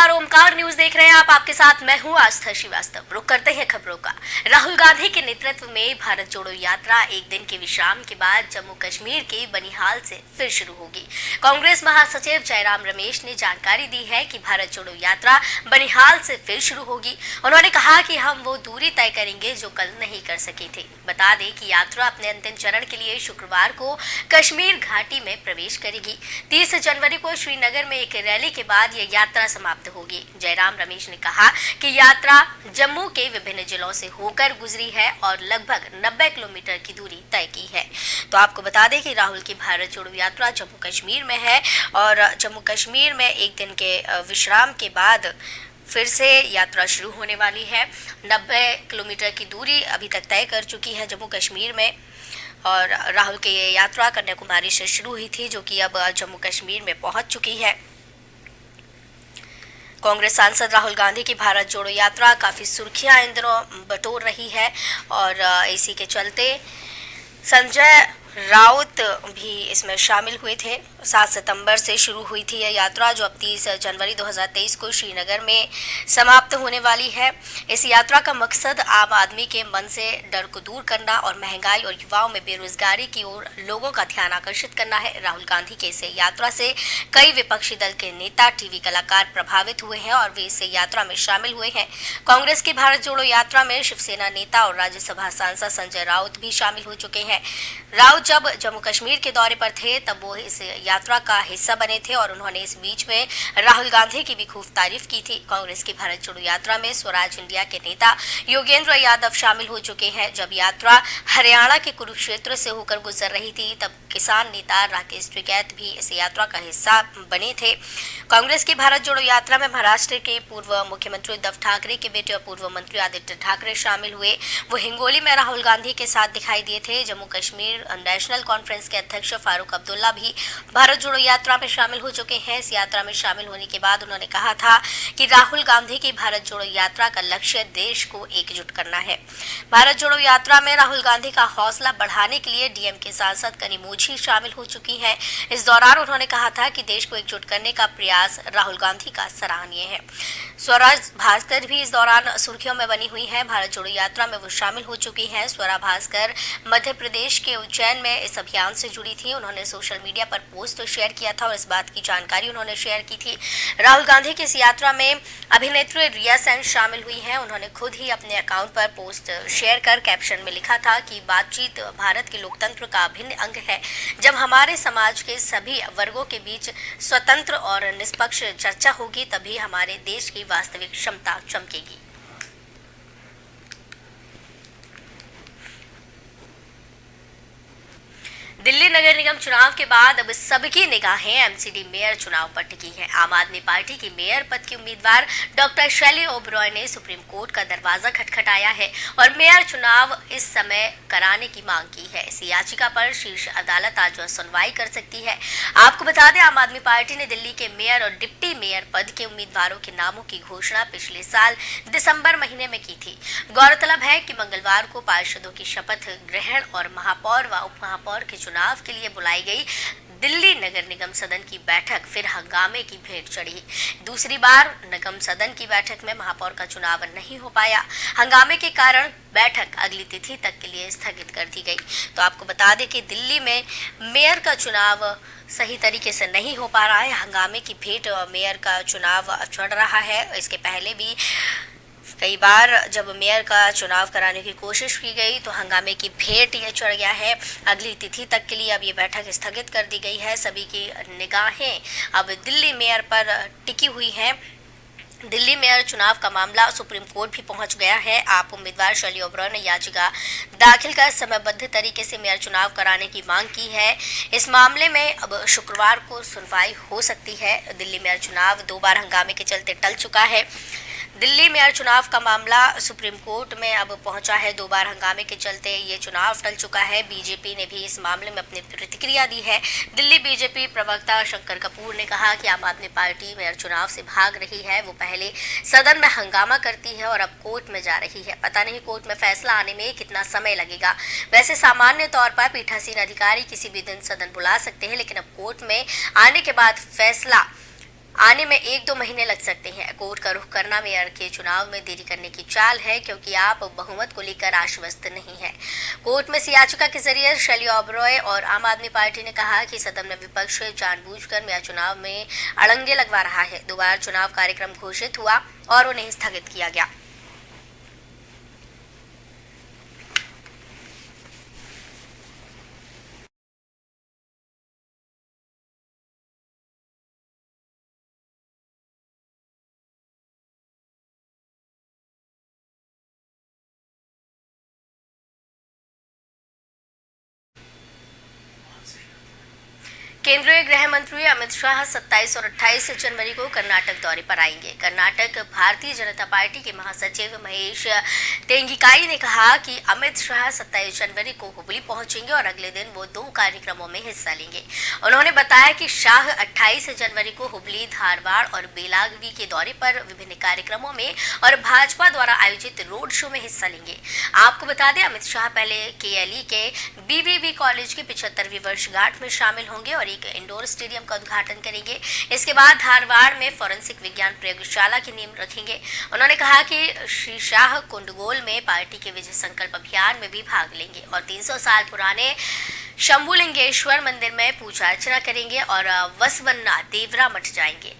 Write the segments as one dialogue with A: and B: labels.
A: नमस्कार, ओमकार न्यूज देख रहे हैं आप। आपके साथ मैं हूं आस्था श्रीवास्तव। रुक करते हैं खबरों का। राहुल गांधी के नेतृत्व में भारत जोड़ो यात्रा एक दिन के विश्राम के बाद जम्मू कश्मीर के बनिहाल से फिर शुरू होगी। कांग्रेस महासचिव जयराम रमेश ने जानकारी दी है कि भारत जोड़ो यात्रा बनिहाल से फिर शुरू होगी। उन्होंने कहा कि हम वो दूरी तय करेंगे जो कल नहीं कर सके थे। बता दें कि यात्रा अपने अंतिम चरण के लिए शुक्रवार को कश्मीर घाटी में प्रवेश करेगी। 30 जनवरी को श्रीनगर में एक रैली के बाद ये यात्रा समाप्त होगी। जयराम रमेश ने कहा कि यात्रा जम्मू के विभिन्न जिलों से होकर गुजरी है और लगभग 90 किलोमीटर की दूरी तय की है। तो आपको बता दें कि राहुल की भारत जोड़ो यात्रा जम्मू कश्मीर में है और जम्मू कश्मीर में एक दिन के विश्राम के बाद फिर से यात्रा शुरू होने वाली है। 90 किलोमीटर की दूरी अभी तक तय कर चुकी है जम्मू कश्मीर में और राहुल की ये यात्रा कन्याकुमारी से शुरू हुई थी, जो कि अब जम्मू कश्मीर में पहुंच चुकी है। कांग्रेस सांसद राहुल गांधी की भारत जोड़ो यात्रा काफ़ी सुर्खियां इन दिनों बटोर रही है और इसी के चलते संजय राउत भी इसमें शामिल हुए थे। 7 सितंबर से शुरू हुई थी यह यात्रा, जो अब 30 जनवरी 2023 को श्रीनगर में समाप्त होने वाली है। इस यात्रा का मकसद आम आदमी के मन से डर को दूर करना और महंगाई और युवाओं में बेरोजगारी की ओर लोगों का ध्यान आकर्षित करना है। राहुल गांधी के इस यात्रा से कई विपक्षी दल के नेता, टीवी कलाकार प्रभावित हुए हैं और वे इस यात्रा में शामिल हुए हैं। कांग्रेस की भारत जोड़ो यात्रा में शिवसेना नेता और राज्यसभा सांसद संजय राउत भी शामिल हो चुके हैं। राउत जब जम्मू कश्मीर के दौरे पर थे तब वो इस यात्रा का हिस्सा बने थे और उन्होंने इस बीच में राहुल गांधी की भी खूब तारीफ की थी। कांग्रेस की भारत जोड़ो यात्रा में स्वराज इंडिया के नेता योगेंद्र यादव शामिल हो चुके हैं। जब यात्रा हरियाणा के कुरुक्षेत्र से होकर गुजर रही थी तब किसान नेता राकेश टिकैत भी इस यात्रा का हिस्सा बने थे। कांग्रेस की भारत जोड़ो यात्रा में महाराष्ट्र के पूर्व मुख्यमंत्री उद्धव ठाकरे के बेटे और पूर्व मंत्री आदित्य ठाकरे शामिल हुए। वो हिंगोली में राहुल गांधी के साथ दिखाई दिए थे। जम्मू कश्मीर नेशनल कॉन्फ्रेंस के अध्यक्ष फारूक अब्दुल्ला भी भारत जोड़ो यात्रा में शामिल हो चुके हैं। इस यात्रा में शामिल होने के बाद उन्होंने कहा था कि राहुल गांधी की भारत जोड़ो यात्रा का लक्ष्य देश को एकजुट करना है। भारत जोड़ो यात्रा में राहुल गांधी का हौसला बढ़ाने के लिए डीएम के सांसद कनिमोझी शामिल हो चुकी हैं। इस दौरान उन्होंने कहा था कि देश को एकजुट करने का प्रयास राहुल गांधी का सराहनीय है। स्वराज भास्कर भी इस दौरान सुर्खियों में बनी हुई है। भारत जोड़ो यात्रा में वो शामिल हो चुकी हैं। स्वरा भास्कर मध्य प्रदेश के उज्जैन में इस अभियान से जुड़ी थी। उन्होंने सोशल मीडिया पर पोस्ट शेयर किया था और इस बात की जानकारी उन्होंने शेयर की थी। राहुल गांधी की इस यात्रा में अभिनेत्री रिया सेन शामिल हुई हैं। उन्होंने खुद ही अपने अकाउंट पर पोस्ट शेयर कर कैप्शन में लिखा था कि बातचीत भारत के लोकतंत्र का अभिन्न अंग है। जब हमारे समाज के सभी वर्गों के बीच स्वतंत्र और निष्पक्ष चर्चा होगी तभी हमारे देश की वास्तविक क्षमता चमकेगी। दिल्ली नगर निगम चुनाव के बाद अब सबकी निगाहें एमसीडी मेयर चुनाव पर टिकी हैं। आम आदमी पार्टी की मेयर पद की उम्मीदवार डॉक्टर शैली ओबरॉय ने सुप्रीम कोर्ट का दरवाजा खटखटाया है और मेयर चुनाव इस समय कराने की मांग की है। इस याचिका पर शीर्ष अदालत आज सुनवाई कर सकती है। आपको बता दें, आम आदमी पार्टी ने दिल्ली के मेयर और डिप्टी मेयर पद के उम्मीदवारों के नामों की घोषणा पिछले साल दिसंबर महीने में की थी। गौरतलब है कि मंगलवार को पार्षदों की शपथ ग्रहण और महापौर व उप महापौर के चुनाव के लिए बुलाई गई दिल्ली नगर निगम सदन की बैठक फिर हंगामे की भेंट चढ़ी। दूसरी बार निगम सदन की बैठक में महापौर का चुनाव नहीं हो पाया। हंगामे के कारण बैठक अगली तिथि तक के लिए स्थगित कर दी गई। तो आपको बता दें कि दिल्ली में मेयर का चुनाव सही तरीके से नहीं हो पा रहा है। हंगामे की भेंट मेयर का चुनाव चढ़ रहा है। इसके पहले भी कई बार जब मेयर का चुनाव कराने की कोशिश की गई तो हंगामे की भेंट ये चढ़ गया है। अगली तिथि तक के लिए अब ये बैठक स्थगित कर दी गई है। सभी की निगाहें अब दिल्ली मेयर पर टिकी हुई हैं। दिल्ली मेयर चुनाव का मामला सुप्रीम कोर्ट भी पहुंच गया है। आप उम्मीदवार शैली ओबरॉय ने याचिका दाखिल कर समयबद्ध तरीके से मेयर चुनाव कराने की मांग की है। इस मामले में अब शुक्रवार को सुनवाई हो सकती है। दिल्ली मेयर चुनाव 2 बार हंगामे के चलते टल चुका है। दिल्ली मेयर चुनाव का मामला सुप्रीम कोर्ट में अब पहुंचा है। 2 बार हंगामे के चलते ये चुनाव टल चुका है। बीजेपी ने भी इस मामले में अपनी प्रतिक्रिया दी है। दिल्ली बीजेपी प्रवक्ता शंकर कपूर ने कहा कि आम आदमी पार्टी मेयर चुनाव से भाग रही है। वो पहले सदन में हंगामा करती है और अब कोर्ट में जा रही है। पता नहीं कोर्ट में फैसला आने में कितना समय लगेगा। वैसे सामान्य तौर पर पीठासीन अधिकारी किसी भी दिन सदन बुला सकते हैं, लेकिन अब कोर्ट में आने के बाद फैसला आने में 1-2 महीने लग सकते हैं। कोर्ट का रुख करना मेयर के चुनाव में देरी करने की चाल है, क्योंकि आप बहुमत को लेकर आश्वस्त नहीं है। कोर्ट में याचिका के जरिए शैली ओबरॉय और आम आदमी पार्टी ने कहा कि सदन में विपक्ष जानबूझकर मेयर चुनाव में अड़ंगे लगवा रहा है। दोबारा चुनाव कार्यक्रम घोषित हुआ और उन्हें स्थगित किया गया। केंद्रीय गृह मंत्री अमित शाह 27 और 28 जनवरी को कर्नाटक दौरे पर आएंगे। कर्नाटक भारतीय जनता पार्टी के महासचिव महेश तेंगिकाई ने कहा कि अमित शाह 27 जनवरी को हुबली पहुंचेंगे और अगले दिन वो 2 कार्यक्रमों में हिस्सा लेंगे। उन्होंने बताया कि शाह 28 जनवरी को हुबली, धारवाड़ और बेलागवी के दौरे पर विभिन्न कार्यक्रमों में और भाजपा द्वारा आयोजित रोड शो में हिस्सा लेंगे। आपको बता दें, अमित शाह पहले केएलई के बीवीबी कॉलेज की 75वीं वर्षगांठ में शामिल होंगे और एक इंडोर स्टेडियम का उद्घाटन करेंगे। इसके बाद धारवाड़ में फॉरेंसिक विज्ञान प्रयोगशाला की नींव रखेंगे। उन्होंने कहा कि श्री शाह कुंडगोल में पार्टी के विजय संकल्प अभियान में भी भाग लेंगे और 300 साल पुराने शंभुलिंगेश्वर मंदिर में पूजा अर्चना करेंगे और वसवन्ना देवरा मठ जाएंगे।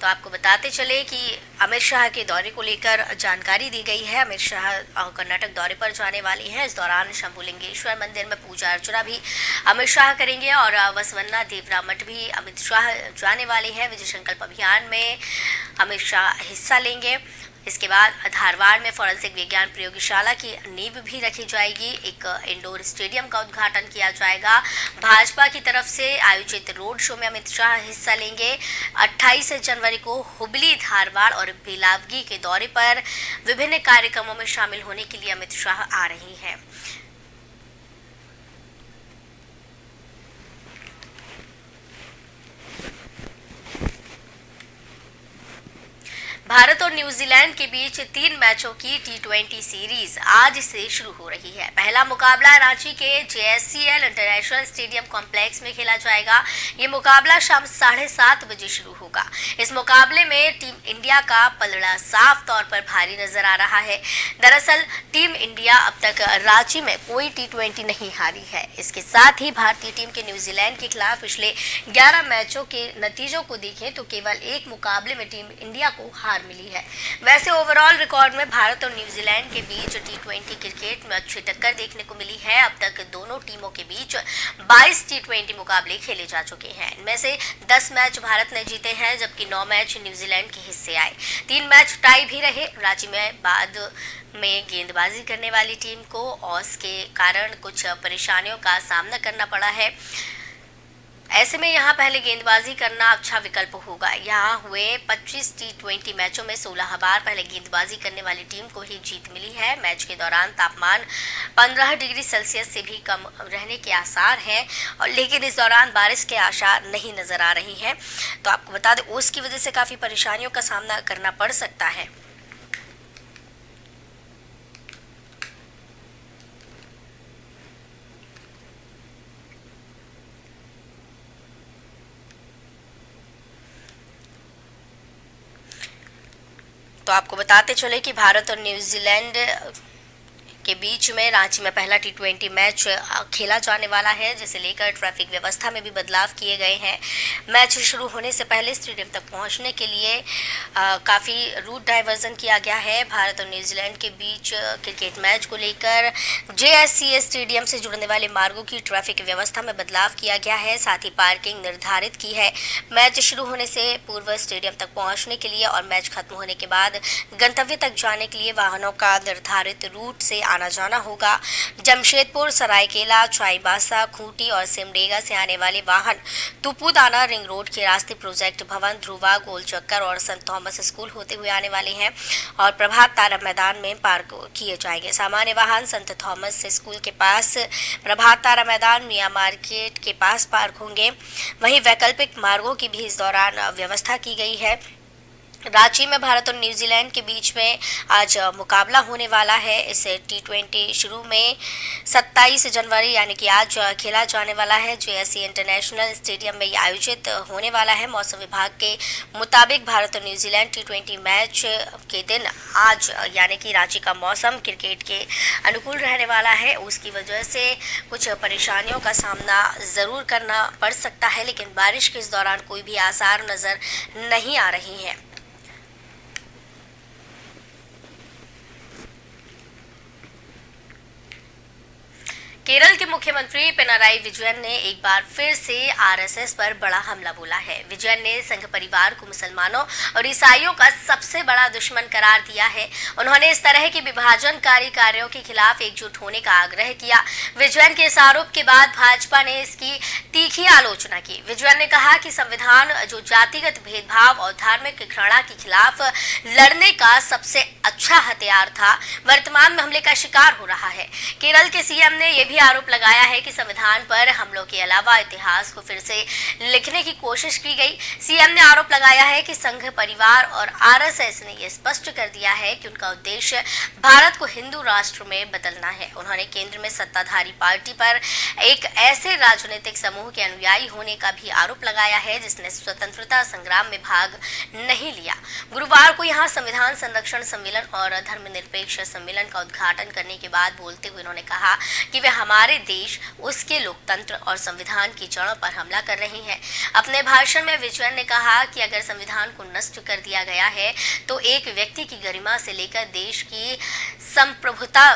A: तो आपको बताते चले कि अमित शाह के दौरे को लेकर जानकारी दी गई है। अमित शाह कर्नाटक दौरे पर जाने वाली हैं। इस दौरान शंभुलिंगेश्वर मंदिर में पूजा अर्चना भी अमित शाह करेंगे और वसवन्ना देवरा मठ भी अमित शाह जाने वाले हैं। विजय संकल्प अभियान में अमित शाह हिस्सा लेंगे। इसके बाद धारवाड़ में फॉरेंसिक विज्ञान प्रयोगशाला की नींव भी रखी जाएगी। एक इंडोर स्टेडियम का उद्घाटन किया जाएगा। भाजपा की तरफ से आयोजित रोड शो में अमित शाह हिस्सा लेंगे। 28 जनवरी को हुबली, धारवाड़ और बेलावगी के दौरे पर विभिन्न कार्यक्रमों में शामिल होने के लिए अमित शाह आ रही हैं। भारत और न्यूजीलैंड के बीच 3 मैचों की T20 सीरीज आज से शुरू हो रही है। पहला मुकाबला रांची के JSCL इंटरनेशनल स्टेडियम कॉम्प्लेक्स में खेला जाएगा। ये मुकाबला शाम 7:30 बजे शुरू होगा। इस मुकाबले में टीम इंडिया का पलड़ा साफ तौर पर भारी नजर आ रहा है। दरअसल टीम इंडिया अब तक रांची में कोई T20 नहीं हारी है। इसके साथ ही भारतीय टीम के न्यूजीलैंड के खिलाफ पिछले 11 मैचों के नतीजों को देखें तो केवल एक मुकाबले में टीम इंडिया को हार मिली है। वैसे ओवरऑल रिकॉर्ड में भारत और न्यूजीलैंड के बीच T20 क्रिकेट में अच्छी टक्कर देखने को मिली है। अब तक दोनों टीमों के बीच 22 T20 मुकाबले खेले जा चुके हैं। इनमें से 10 मैच भारत ने जीते हैं, जबकि 9 मैच न्यूजीलैंड के हिस्से आए। 3 मैच टाई भी रहे। रांची में बाद में गेंदबाजी करने वाली टीम को ऑस के कारण कुछ परेशानियों का सामना करना पड़ा है। ऐसे में यहाँ पहले गेंदबाजी करना अच्छा विकल्प होगा। यहाँ हुए 25 T20 मैचों में 16 बार पहले गेंदबाजी करने वाली टीम को ही जीत मिली है। मैच के दौरान तापमान 15 डिग्री सेल्सियस से भी कम रहने के आसार हैं, और लेकिन इस दौरान बारिश के आसार नहीं नजर आ रही हैं। तो आपको बता दें, ओस की वजह से काफ़ी परेशानियों का सामना करना पड़ सकता है। तो आपको बताते चले कि भारत और न्यूजीलैंड के बीच में रांची में पहला T20 मैच खेला जाने वाला है, जिसे लेकर ट्रैफिक व्यवस्था में भी बदलाव किए गए हैं। मैच शुरू होने से पहले स्टेडियम तक पहुंचने के लिए काफ़ी रूट डाइवर्जन किया गया है। भारत और न्यूजीलैंड के बीच क्रिकेट मैच को लेकर JSCA स्टेडियम से जुड़ने वाले मार्गों की ट्रैफिक व्यवस्था में बदलाव किया गया है। साथ ही पार्किंग निर्धारित की है। मैच शुरू होने से पूर्व स्टेडियम तक पहुँचने के लिए और मैच खत्म होने के बाद गंतव्य तक जाने के लिए वाहनों का निर्धारित रूट से आना जाना होगा। जमशेदपुर, सरायकेला, चाईबासा, खूंटी और सिमडेगा से आने वाले वाहन तुपुदाना रिंग रोड के रास्ते प्रोजेक्ट भवन, ध्रुवा, गोल चक्कर और संत थॉमस स्कूल होते हुए आने वाले हैं और प्रभात तारा मैदान में पार्क किए जाएंगे। सामान्य वाहन संत थॉमस स्कूल के पास, प्रभात तारा मैदान, मियां मार्केट के पास पार्क होंगे। वहीं वैकल्पिक मार्गों की भी इस दौरान व्यवस्था की गई है। रांची में भारत और न्यूजीलैंड के बीच में आज मुकाबला होने वाला है। इस T20 शुरू में 27 जनवरी यानी कि आज खेला जाने वाला है। जेएससी इंटरनेशनल स्टेडियम में ये आयोजित होने वाला है। मौसम विभाग के मुताबिक भारत और न्यूजीलैंड T20 मैच के दिन आज यानी कि रांची का मौसम क्रिकेट के अनुकूल रहने वाला है। उसकी वजह से कुछ परेशानियों का सामना ज़रूर करना पड़ सकता है, लेकिन बारिश के इस दौरान कोई भी आसार नज़र नहीं आ रही हैं। केरल के मुख्यमंत्री पिनाराई विजयन ने एक बार फिर से आरएसएस पर बड़ा हमला बोला है। विजयन ने संघ परिवार को मुसलमानों और ईसाइयों का सबसे बड़ा दुश्मन करार दिया है। उन्होंने इस तरह के विभाजनकारी कार्यों के खिलाफ एकजुट होने का आग्रह किया। विजयन के इस आरोप के बाद भाजपा ने इसकी तीखी आलोचना की। विजयन ने कहा कि संविधान जो जातिगत भेदभाव और धार्मिक घृणा के खिलाफ लड़ने का सबसे अच्छा हथियार था, वर्तमान में हमले का शिकार हो रहा है। केरल के सीएम ने यह भी आरोप लगाया है कि संविधान पर हमलों के अलावा इतिहास को फिर से लिखने की कोशिश की गई। सीएम ने आरोप लगाया है कि संघ परिवार और आरएसएस ने यह स्पष्ट कर दिया है कि उनका उद्देश्य भारत को हिंदू राष्ट्र में बदलना है। उन्होंने केंद्र में सत्ताधारी पार्टी पर एक ऐसे राजनीतिक समूह के अनुयायी होने का भी आरोप लगाया है जिसने स्वतंत्रता संग्राम में भाग नहीं लिया। गुरुवार को यहाँ संविधान संरक्षण सम्मेलन और धर्मनिरपेक्ष सम्मेलन का उद्घाटन करने के बाद बोलते हुए उन्होंने कहा कि वे हमारे देश, उसके लोकतंत्र और संविधान की जड़ों पर हमला कर रही हैं। अपने भाषण में विजयन ने कहा कि अगर संविधान को नष्ट कर दिया गया है तो एक व्यक्ति की गरिमा से लेकर देश की संप्रभुता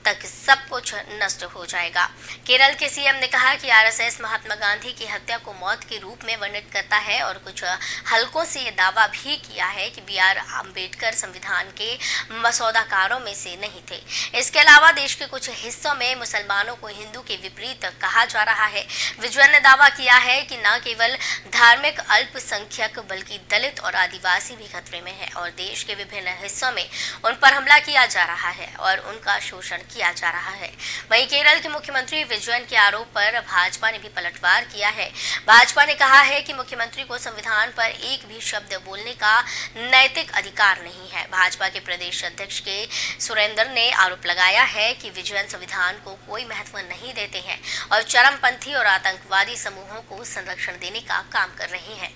A: तक सब कुछ नष्ट हो जाएगा। केरल के सीएम ने कहा कि आरएसएस महात्मा गांधी की हत्या को मौत के रूप में वर्णित करता है और कुछ हलकों से ये दावा भी किया है कि B.R. अम्बेडकर संविधान के मसौदाकारों में से नहीं थे। इसके अलावा देश के कुछ हिस्सों में मुसलमानों को हिंदू के विपरीत कहा जा रहा है। विजयन ने दावा किया है कि न केवल धार्मिक अल्पसंख्यक बल्कि दलित और आदिवासी भी खतरे में है और देश के विभिन्न हिस्सों में उन पर हमला किया जा रहा है और उनका शोषण किया जा रहा है। वहीं केरल के मुख्यमंत्री विजयन के आरोप पर भाजपा ने भी पलटवार किया है। भाजपा ने कहा है कि मुख्यमंत्री को संविधान पर एक भी शब्द बोलने का नैतिक अधिकार नहीं है। भाजपा के प्रदेश अध्यक्ष के सुरेंद्र ने आरोप लगाया है कि विजयन संविधान को कोई महत्व नहीं देते हैं और चरमपंथी और आतंकवादी समूहों को संरक्षण देने का काम कर रहे हैं।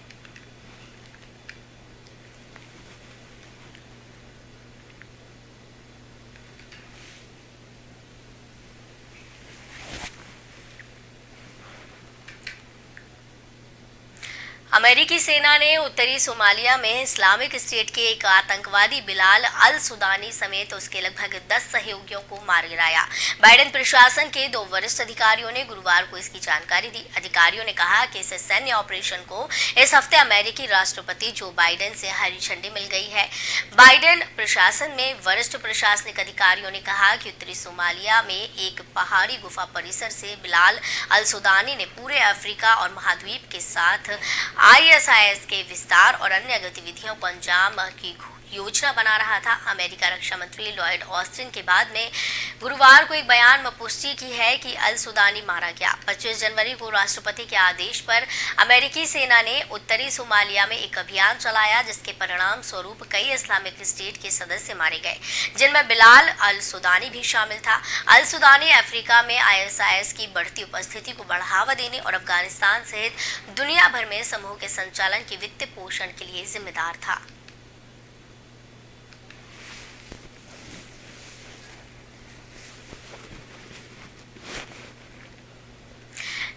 A: अमेरिकी सेना ने उत्तरी सोमालिया में इस्लामिक स्टेट के एक आतंकवादी बिलाल अल सुदानी समेत उसके लगभग 10 सहयोगियों को मार गिराया। बाइडेन प्रशासन के 2 वरिष्ठ अधिकारियों ने गुरुवार को इसकी जानकारी दी। अधिकारियों ने कहा कि इस सैन्य ऑपरेशन को इस हफ्ते अमेरिकी राष्ट्रपति जो बाइडेन से हरी झंडी मिल गई है। बाइडेन प्रशासन में वरिष्ठ प्रशासनिक अधिकारियों ने कहा कि उत्तरी सोमालिया में एक पहाड़ी गुफा परिसर से बिलाल अल सुदानी ने पूरे अफ्रीका और महाद्वीप के साथ ISIS के विस्तार और अन्य गतिविधियों को अंजाम की योजना बना रहा था। अमेरिका रक्षा मंत्री लॉयड ऑस्टिन के बाद में गुरुवार को एक बयान में पुष्टि की है कि अल सुदानी मारा गया। 25 जनवरी को राष्ट्रपति के आदेश पर अमेरिकी सेना ने उत्तरी सोमालिया में एक अभियान चलाया जिसके परिणाम स्वरूप कई इस्लामिक स्टेट के सदस्य मारे गए, जिनमें बिलाल अल सुदानी भी शामिल था। अल सुदानी अफ्रीका में ISIS की बढ़ती उपस्थिति को बढ़ावा देने और अफगानिस्तान सहित दुनिया भर में समूह के संचालन के वित्त पोषण के लिए जिम्मेदार था।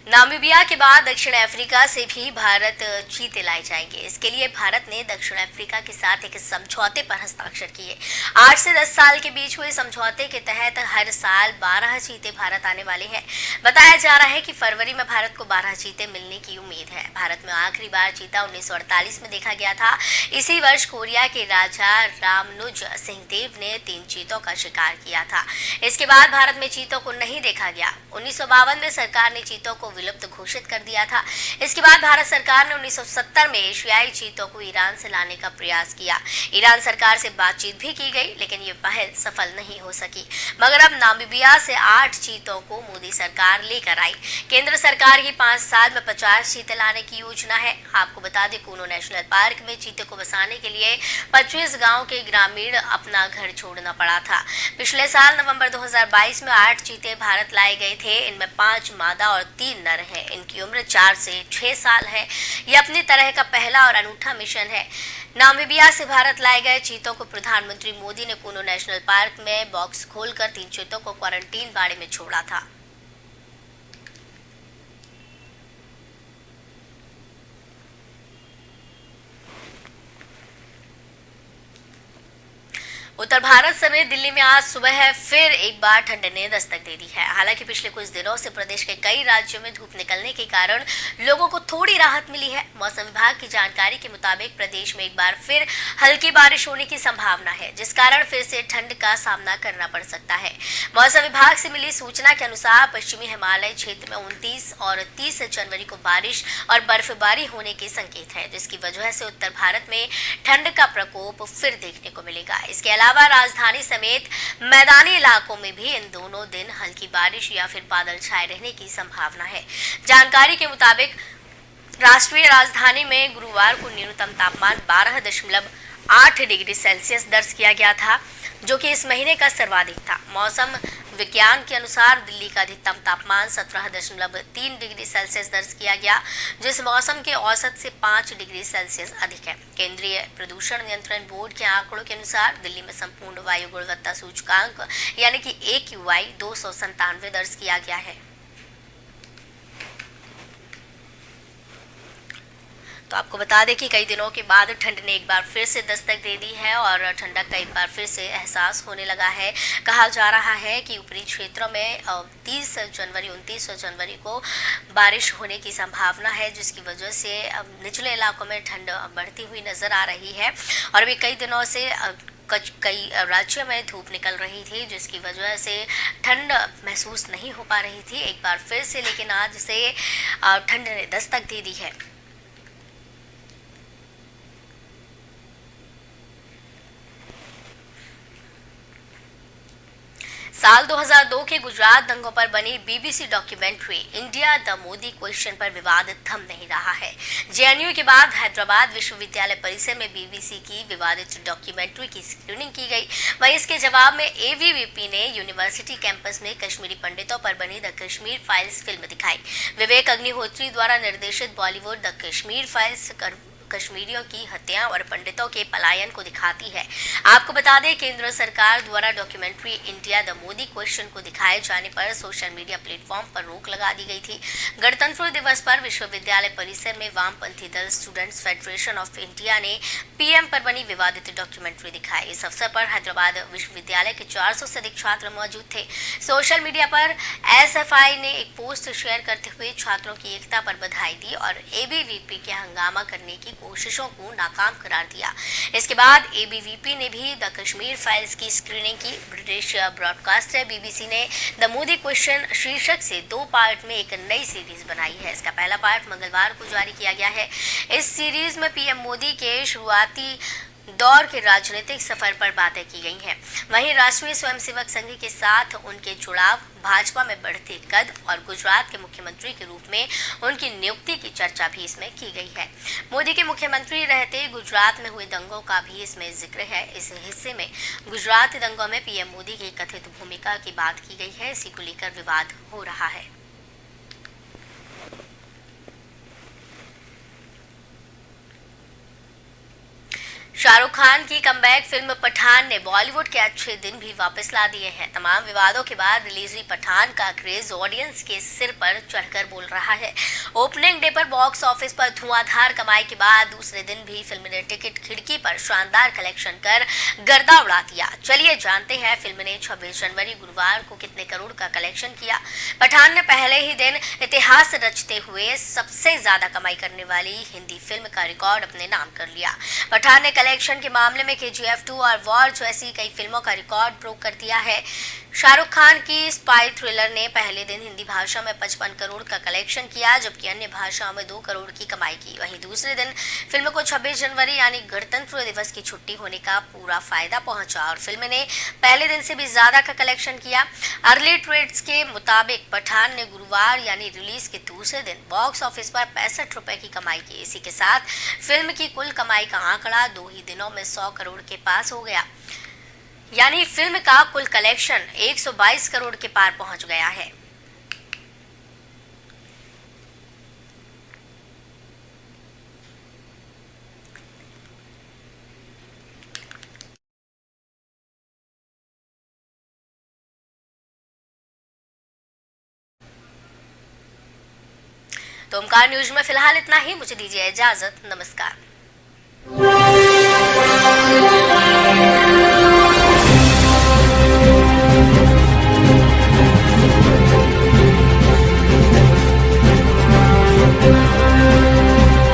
A: नामीबिया के बाद दक्षिण अफ्रीका से भी भारत चीते लाए जाएंगे। इसके लिए भारत ने दक्षिण अफ्रीका के साथ एक समझौते पर हस्ताक्षर किए। 8 से 10 साल के बीच हुए समझौते के तहत हर साल 12 चीते भारत आने वाले हैं। बताया जा रहा है कि फरवरी में भारत को 12 चीते मिलने की उम्मीद है। भारत में आखिरी बार चीता 1948 में देखा गया था। इसी वर्ष कोरिया के राजा रामनुज सिंहदेव ने 3 चीतों का शिकार किया था। इसके बाद भारत में चीतों को नहीं देखा गया। 1952 में सरकार ने चीतों को विलुप्त घोषित कर दिया था। इसके बाद भारत सरकार ने 1970 में एशियाई चीतों को ईरान से लाने का प्रयास किया। ईरान सरकार से बातचीत भी की गई, लेकिन ये पहल सफल नहीं हो सकी। मगर अब नामीबिया से 8 चीतों को मोदी सरकार लेकर आई। केंद्र सरकार की 5 साल में 50 चीते लाने की योजना है। आपको बता दें, कूनो नेशनल पार्क में चीते को बसाने के लिए 25 गांव के ग्रामीण अपना घर छोड़ना पड़ा था। पिछले साल नवंबर 2022 में 8 चीते भारत लाए गए थे। इनमें 5 मादा और 3 नर हैं। इनकी उम्र 4 से 6 साल है। यह अपनी तरह का पहला और अनूठा मिशन है। नामीबिया से भारत लाए गए चीतों को प्रधानमंत्री मोदी ने कूनो नेशनल पार्क में बॉक्स खोलकर 3 चीतों को क्वारंटीन बाड़े में छोड़ा था। उत्तर भारत समेत दिल्ली में आज सुबह फिर एक बार ठंड ने दस्तक दे दी है। हालांकि पिछले कुछ दिनों से प्रदेश के कई राज्यों में धूप निकलने के कारण लोगों को थोड़ी राहत मिली है। मौसम विभाग की जानकारी के मुताबिक प्रदेश में एक बार फिर हल्की बारिश होने की संभावना है, जिस कारण फिर से ठंड का सामना करना पड़ सकता है। मौसम विभाग से मिली सूचना के अनुसार पश्चिमी हिमालय क्षेत्र में 29 और 30 जनवरी को बारिश और बर्फबारी होने के संकेत है, जिसकी वजह से उत्तर भारत में ठंड का प्रकोप फिर देखने को मिलेगा। इसके अलावा राजधानी समेत मैदानी इलाकों में भी इन दोनों दिन हल्की बारिश या फिर बादल छाए रहने की संभावना है। जानकारी के मुताबिक राष्ट्रीय राजधानी में गुरुवार को न्यूनतम तापमान 12.8 डिग्री सेल्सियस दर्ज किया गया था, जो कि इस महीने का सर्वाधिक था। मौसम विज्ञान के अनुसार दिल्ली का अधिकतम तापमान 17.3 डिग्री सेल्सियस दर्ज किया गया, जिस मौसम के औसत से 5 डिग्री सेल्सियस अधिक है। केंद्रीय प्रदूषण नियंत्रण बोर्ड के आंकड़ों के अनुसार दिल्ली में संपूर्ण वायु गुणवत्ता सूचकांक यानी कि AQI 297 दर्ज किया गया है। तो आपको बता दें कि कई दिनों के बाद ठंड ने एक बार फिर से दस्तक दे दी है और ठंडक का एक बार फिर से एहसास होने लगा है। कहा जा रहा है कि ऊपरी क्षेत्रों में 29 जनवरी को बारिश होने की संभावना है, जिसकी वजह से निचले इलाकों में ठंड बढ़ती हुई नजर आ रही है। और अभी कई दिनों से कई राज्यों में धूप निकल रही थी, जिसकी वजह से ठंड महसूस नहीं हो पा रही थी एक बार फिर से, लेकिन आज से ठंड ने दस्तक दे दी है। साल 2002 के गुजरात दंगों पर बनी BBC documentary India the Modi question पर विवाद थम नहीं रहा है। JNU के बाद हैदराबाद विश्वविद्यालय परिसर में BBC की विवादित डॉक्यूमेंट्री की स्क्रीनिंग की गई। वहीं इसके जवाब में ABVP ने यूनिवर्सिटी कैंपस में कश्मीरी पंडितों पर बनी द कश्मीर फाइल्स फिल्म दिखाई। विवेक अग्निहोत्री द्वारा निर्देशित बॉलीवुड द कश्मीर फाइल्स कश्मीरियों की हत्या और पंडितों के पलायन को दिखाती है। आपको बता दें, केंद्र सरकार द्वारा documentary India the Modi question को दिखाए जाने पर सोशल मीडिया प्लेटफॉर्म पर रोक लगा दी गई थी। गणतंत्र दिवस पर विश्वविद्यालय परिसर में वामपंथी दल स्टूडेंट्स फेडरेशन ऑफ इंडिया ने PM पर बनी विवादित डॉक्यूमेंट्री दिखाई। इस अवसर पर हैदराबाद विश्वविद्यालय के 400 से अधिक छात्र मौजूद थे। सोशल मीडिया पर SFI ने एक पोस्ट शेयर करते हुए छात्रों की एकता पर बधाई दी और ABVP के हंगामा करने की कोशिशों को नाकाम करार दिया। इसके बाद ABVP ने भी द कश्मीर फाइल्स की स्क्रीनिंग की। ब्रिटिश ब्रॉडकास्टर BBC ने द मोदी क्वेश्चन शीर्षक से 2 पार्ट में एक नई सीरीज बनाई है। इसका पहला पार्ट मंगलवार को जारी किया गया है। इस सीरीज में PM मोदी के शुरुआती दौर के राजनीतिक सफर पर बातें की गई हैं। वहीं राष्ट्रीय स्वयंसेवक संघ के साथ उनके जुड़ाव, भाजपा में बढ़ते कद और गुजरात के मुख्यमंत्री के रूप में उनकी नियुक्ति की चर्चा भी इसमें की गई है। मोदी के मुख्यमंत्री रहते गुजरात में हुए दंगों का भी इसमें जिक्र है। इस हिस्से में गुजरात दंगों में PM मोदी की कथित भूमिका की बात की गई है। इसी को लेकर विवाद हो रहा है। शाहरुख खान की कमबैक फिल्म पठान ने बॉलीवुड के अच्छे दिन भी वापस ला दिए हैं। तमाम विवादों के बाद रिलीज हुई पठान का क्रेज ऑडियंस के सिर पर चढ़कर बोल रहा है। ओपनिंग डे पर बॉक्स ऑफिस पर धुआंधार कमाई के बाद दूसरे दिन भी फिल्म ने टिकट खिड़की पर शानदार कलेक्शन कर गर्दा उड़ा दिया। चलिए जानते हैं फिल्म ने 26 जनवरी गुरुवार को कितने करोड़ का कलेक्शन किया। पठान ने पहले ही दिन इतिहास रचते हुए सबसे ज्यादा कमाई करने वाली हिंदी फिल्म का रिकॉर्ड अपने नाम कर लिया। पठान ने कलेक्शन के मामले में KGF 2 और वॉर जैसी कई फिल्मों का रिकॉर्ड ब्रोक कर दिया है। शाहरुख खान की स्पाई थ्रिलर ने पहले दिन हिंदी भाषा में 55 करोड़ का कलेक्शन किया, जबकि अन्य भाषाओं में 2 करोड़ की कमाई की। वहीं दूसरे दिन फिल्म को 26 जनवरी यानी गणतंत्र दिवस की छुट्टी होने का पूरा फायदा पहुंचा और फिल्म ने पहले दिन से भी ज्यादा का कलेक्शन किया। अर्ली ट्रेड्स के मुताबिक पठान ने गुरुवार यानी रिलीज के दूसरे दिन बॉक्स ऑफिस पर 65 रुपए की कमाई की। इसी के साथ फिल्म की कुल कमाई का आंकड़ा 2 ही दिनों में 100 करोड़ के पास हो गया, यानी फिल्म का कुल कलेक्शन 122 करोड़ के पार पहुंच गया है। तो ओमकार न्यूज में फिलहाल इतना ही। मुझे दीजिए इजाजत। नमस्कार।